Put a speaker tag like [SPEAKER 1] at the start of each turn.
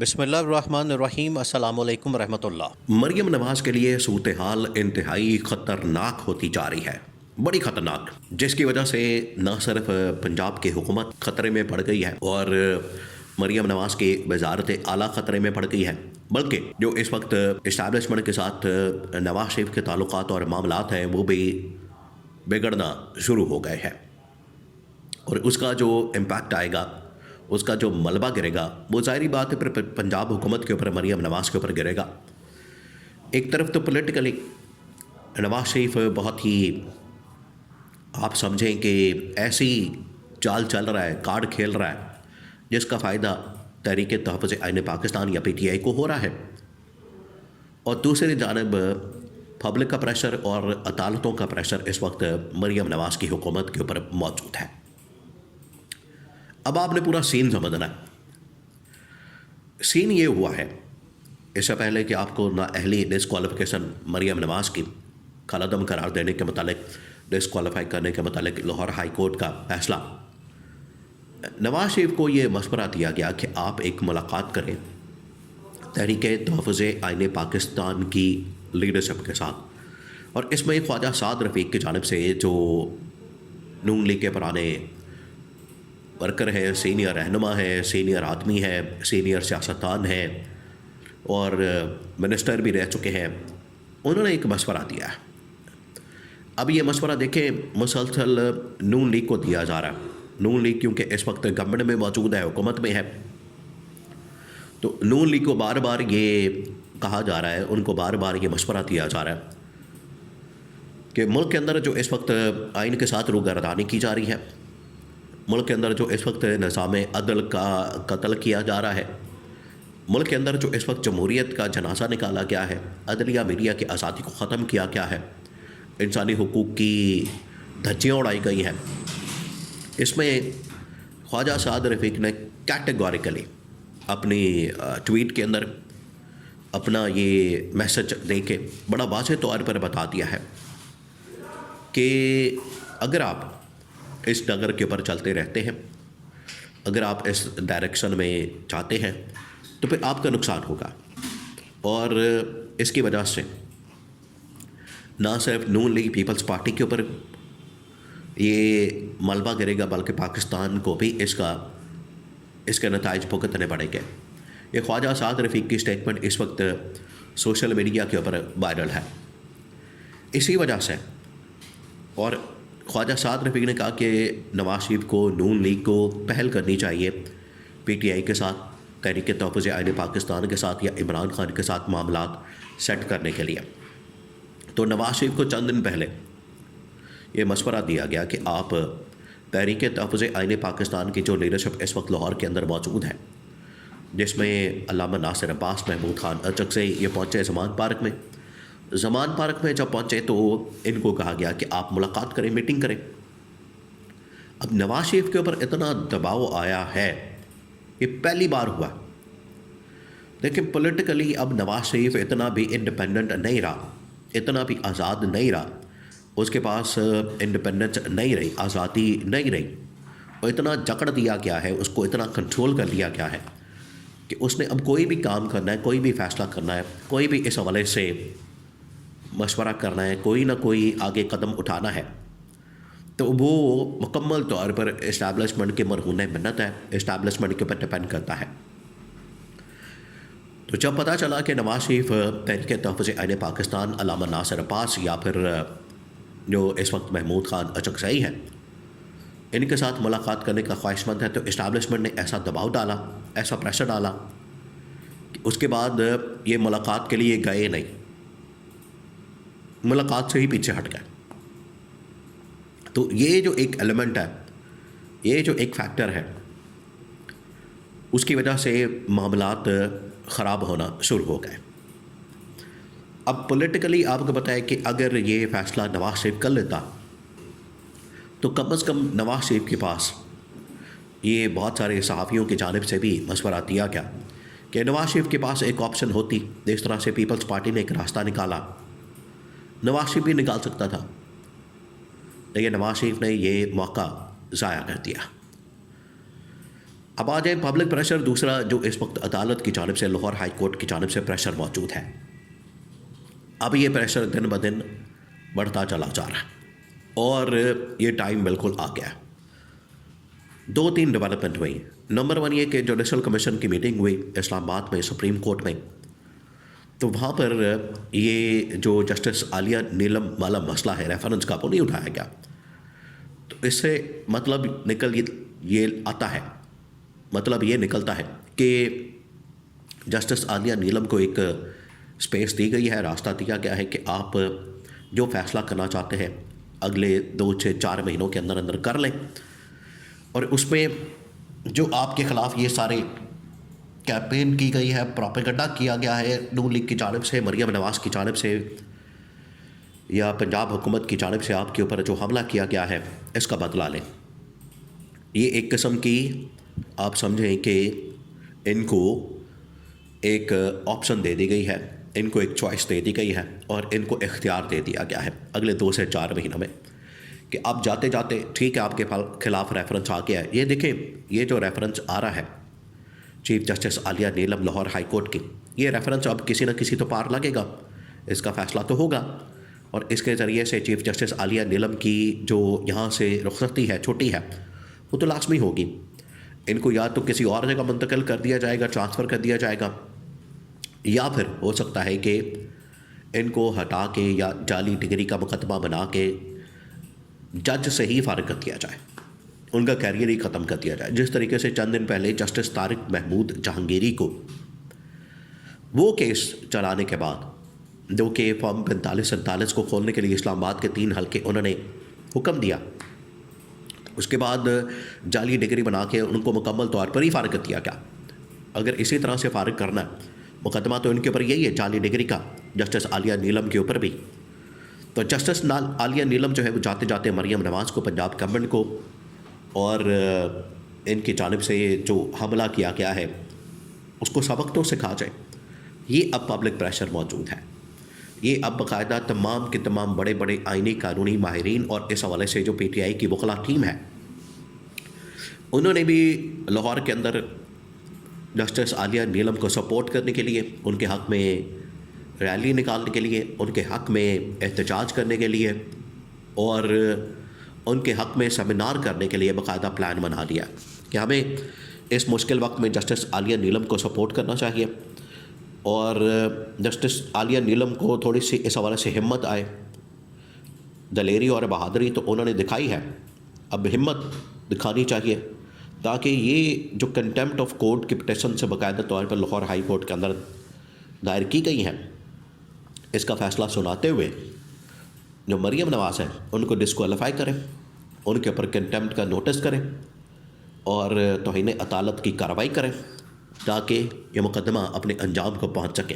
[SPEAKER 1] بسم اللہ الرحمن الرحیم۔ السلام علیکم ورحمۃ اللہ۔
[SPEAKER 2] مریم نواز کے لیے صورتحال انتہائی خطرناک ہوتی جا رہی ہے، بڑی خطرناک، جس کی وجہ سے نہ صرف پنجاب کی حکومت خطرے میں پڑ گئی ہے اور مریم نواز کی وزارت اعلیٰ خطرے میں پڑ گئی ہے، بلکہ جو اس وقت اسٹیبلشمنٹ کے ساتھ نواز شریف کے تعلقات اور معاملات ہیں وہ بھی بگڑنا شروع ہو گئے ہیں، اور اس کا جو امپیکٹ آئے گا، اس کا جو ملبہ گرے گا، وہ ظاہری بات ہے پھر پنجاب حکومت کے اوپر، مریم نواز کے اوپر گرے گا۔ ایک طرف تو پولیٹیکلی نواز شریف بہت ہی، آپ سمجھیں کہ ایسی چال چل رہا ہے، کارڈ کھیل رہا ہے جس کا فائدہ تحریک تحفظ آئین پاکستان یا پی ٹی آئی کو ہو رہا ہے، اور دوسری جانب پبلک کا پریشر اور عدالتوں کا پریشر اس وقت مریم نواز کی حکومت کے اوپر موجود ہے۔ اب آپ نے پورا سین سمجھنا ہے۔ سین یہ ہوا ہے، اس سے پہلے کہ آپ کو نااہلی ڈسکوالیفیکیشن مریم نواز کی کالعدم قرار دینے کے متعلق، ڈسکوالیفائی کرنے کے متعلق لاہور ہائی کورٹ کا فیصلہ، نواز شریف کو یہ مشورہ دیا گیا کہ آپ ایک ملاقات کریں تحریک تحفظ آئین پاکستان کی لیڈرشپ کے ساتھ، اور اس میں خواجہ سعد رفیق کی جانب سے جو نون لیگ کے پرانے ورکر ہے، سینئر رہنما ہے، سینئر آدمی ہے، سینئر سیاستدان ہیں اور منسٹر بھی رہ چکے ہیں، انہوں نے ایک مشورہ دیا ہے۔ اب یہ مشورہ دیکھیں مسلسل نون لیگ کو دیا جا رہا ہے، نون لیگ کیونکہ اس وقت گورنمنٹ میں موجود ہے، حکومت میں ہے، تو نون لیگ کو بار بار یہ کہا جا رہا ہے، ان کو بار بار یہ مشورہ دیا جا رہا ہے کہ ملک کے اندر جو اس وقت آئین کے ساتھ روگردانی کی جا رہی ہے، ملک کے اندر جو اس وقت نظام عدل کا قتل کیا جا رہا ہے، ملک کے اندر جو اس وقت جمہوریت کا جنازہ نکالا گیا ہے، عدلیہ میڈیا کی آزادی کو ختم کیا گیا ہے، انسانی حقوق کی دھجیاں اڑائی گئی ہیں، اس میں خواجہ سعد رفیق نے کیٹیگوریکلی اپنی ٹویٹ کے اندر اپنا یہ میسج دے کے بڑا واضح طور پر بتا دیا ہے کہ اگر آپ اس ڈگر کے اوپر چلتے رہتے ہیں، اگر آپ اس ڈائریکشن میں چاہتے ہیں تو پھر آپ کا نقصان ہوگا، اور اس کی وجہ سے نہ صرف نون لیگ پیپلز پارٹی کے اوپر یہ ملبہ گرے گا بلکہ پاکستان کو بھی اس کے نتائج بھگتنے پڑیں گے۔ یہ خواجہ سعد رفیق کی سٹیٹمنٹ اس وقت سوشل میڈیا کے اوپر وائرل ہے، اسی وجہ سے، اور خواجہ سعد رفیق نے کہا کہ نواز شریف کو، نون لیگ کو پہل کرنی چاہیے پی ٹی آئی کے ساتھ، تحریک تحفظ آئین پاکستان کے ساتھ یا عمران خان کے ساتھ معاملات سیٹ کرنے کے لیے۔ تو نواز شریف کو چند دن پہلے یہ مشورہ دیا گیا کہ آپ تحریک تحفظ آئین پاکستان کی جو لیڈرشپ اس وقت لاہور کے اندر موجود ہے، جس میں علامہ ناصر عباس، محمود خان ارچک یہ پہنچے زمان پارک میں، زمان پارک میں جب پہنچے تو ان کو کہا گیا کہ آپ ملاقات کریں، میٹنگ کریں۔ اب نواز شریف کے اوپر اتنا دباؤ آیا ہے، یہ پہلی بار ہوا، لیکن پولیٹیکلی اب نواز شریف اتنا بھی انڈیپینڈنٹ نہیں رہا، اتنا بھی آزاد نہیں رہا، اس کے پاس انڈیپینڈنس نہیں رہی، آزادی نہیں رہی، اور اتنا جکڑ دیا گیا ہے، اس کو اتنا کنٹرول کر دیا گیا ہے کہ اس نے اب کوئی بھی کام کرنا ہے، کوئی بھی فیصلہ کرنا ہے، کوئی بھی اس حوالے سے مشورہ کرنا ہے، کوئی نہ کوئی آگے قدم اٹھانا ہے، تو وہ مکمل طور پر اسٹیبلشمنٹ کے مرہون منت ہے، اسٹیبلشمنٹ کے اوپر ڈپینڈ کرتا ہے۔ تو جب پتہ چلا کہ نواز شریف تحریک تحفظ آئین پاکستان، علامہ ناصر عباس یا پھر جو اس وقت محمود خان ارچک ہیں، ان کے ساتھ ملاقات کرنے کا خواہش مند ہے، تو اسٹیبلشمنٹ نے ایسا دباؤ ڈالا، ایسا پریشر ڈالا کہ اس کے بعد یہ ملاقات کے لیے گئے نہیں، ملاقات سے ہی پیچھے ہٹ گئے۔ تو یہ جو ایک ایلیمنٹ ہے، یہ جو ایک فیکٹر ہے، اس کی وجہ سے معاملات خراب ہونا شروع ہو گئے۔ اب پولیٹیکلی آپ کو بتائیں کہ اگر یہ فیصلہ نواز شریف کر لیتا تو کم از کم نواز شریف کے پاس یہ بہت سارے صحافیوں کی جانب سے بھی مشورہ دیا گیا کہ نواز شریف کے پاس ایک آپشن ہوتی، جس طرح سے پیپلز پارٹی نے ایک راستہ نکالا، نواز شریف بھی نکال سکتا تھا، لیکن نواز شریف نے یہ موقع ضائع کر دیا۔ اب آ جائے پبلک پریشر دوسرا جو اس وقت عدالت کی جانب سے، لاہور ہائی کورٹ کی جانب سے پریشر موجود ہے. اب یہ پریشر دن بدن بڑھتا چلا جا رہا ہے اور یہ ٹائم بالکل آ گیا. 2-3 ڈیولپمنٹ ہوئی. نمبر 1 یہ کہ جوڈیشل کمیشن کی میٹنگ ہوئی اسلام آباد میں سپریم کورٹ میں، تو وہاں پر یہ جو جسٹس عالیہ نیلم والا مسئلہ ہے ریفرنس کا، وہ نہیں اٹھایا گیا. تو اس سے مطلب یہ آتا ہے، مطلب یہ نکلتا ہے کہ جسٹس عالیہ نیلم کو ایک اسپیس دی گئی ہے، راستہ دیا گیا ہے کہ آپ جو فیصلہ کرنا چاہتے ہیں اگلے 2 سے 4 مہینوں کے اندر اندر کر لیں. اور اس میں جو آپ کے خلاف یہ سارے کیمپین کی گئی ہے، پروپیگنڈا کیا گیا ہے نون لیگ کی جانب سے، مریم نواز کی جانب سے یا پنجاب حکومت کی جانب سے آپ کے اوپر جو حملہ کیا گیا ہے، اس کا بدلہ لیں. یہ ایک قسم کی آپ سمجھیں کہ ان کو ایک آپشن دے دی گئی ہے، ان کو ایک چوائس دے دی گئی ہے اور ان کو اختیار دے دیا گیا ہے اگلے 2 سے 4 مہینوں میں کہ اب جاتے جاتے ٹھیک ہے آپ کے خلاف ریفرنس آ گیا ہے. یہ دیکھیں، یہ جو ریفرنس آ رہا ہے چیف جسٹس عالیہ نیلم لاہور ہائی کورٹ کی، یہ ریفرنس اب کسی نہ کسی تو پار لگے گا، اس کا فیصلہ تو ہوگا. اور اس کے ذریعے سے چیف جسٹس عالیہ نیلم کی جو یہاں سے رخصتی ہے، چھٹی ہے، وہ تو لازمی ہوگی. ان کو یا تو کسی اور جگہ منتقل کر دیا جائے گا، ٹرانسفر کر دیا جائے گا، یا پھر ہو سکتا ہے کہ ان کو ہٹا کے یا جعلی ڈگری کا مقدمہ بنا کے جج سے ہی فارغ کر دیا جائے، ان کا کیریئر ہی ختم کر دیا جائے. جس طریقے سے چند دن پہلے جسٹس طارق محمود جہانگیری کو وہ کیس چلانے کے بعد، جو کہ فارم 45-47 کو کھولنے کے لیے اسلام آباد کے 3 حلقے انہوں نے حکم دیا، اس کے بعد جعلی ڈگری بنا کے ان کو مکمل طور پر ہی فارغ کر دیا گیا. اگر اسی طرح سے فارغ کرنا ہے، مقدمہ تو ان کے اوپر یہی ہے جعلی ڈگری کا، جسٹس عالیہ نیلم کے اوپر بھی. تو جسٹس عالیہ نیلم جو ہے وہ جاتے جاتے مریم نواز کو، پنجاب گورنمنٹ کو اور ان کی جانب سے جو حملہ کیا گیا ہے اس کو سبق تو سکھا جائے. یہ اب پبلک پریشر موجود ہے. یہ اب باقاعدہ تمام کے تمام بڑے بڑے آئینی قانونی ماہرین اور اس حوالے سے جو پی ٹی آئی کی وکلا ٹیم ہے، انہوں نے بھی لاہور کے اندر جسٹس عالیہ نیلم کو سپورٹ کرنے کے لیے، ان کے حق میں ریلی نکالنے کے لیے، ان کے حق میں احتجاج کرنے کے لیے اور ان کے حق میں سیمینار کرنے کے لیے باقاعدہ پلان بنا لیا کہ ہمیں اس مشکل وقت میں جسٹس عالیہ نیلم کو سپورٹ کرنا چاہیے. اور جسٹس عالیہ نیلم کو تھوڑی سی اس حوالے سے ہمت آئے، دلیری اور بہادری تو انہوں نے دکھائی ہے، اب ہمت دکھانی چاہیے تاکہ یہ جو کنٹیمپٹ آف کورٹ کی پٹیشن سے باقاعدہ طور پر لاہور ہائی کورٹ کے اندر دائر کی گئی ہیں، اس کا فیصلہ سناتے ہوئے جو مریم نواز ہیں ان کو ڈسکوالیفائی کریں، ان کے اوپر کنٹیمپٹ کا نوٹس کریں اور توہین عدالت کی کارروائی کریں تاکہ یہ مقدمہ اپنے انجام کو پہنچ سکے.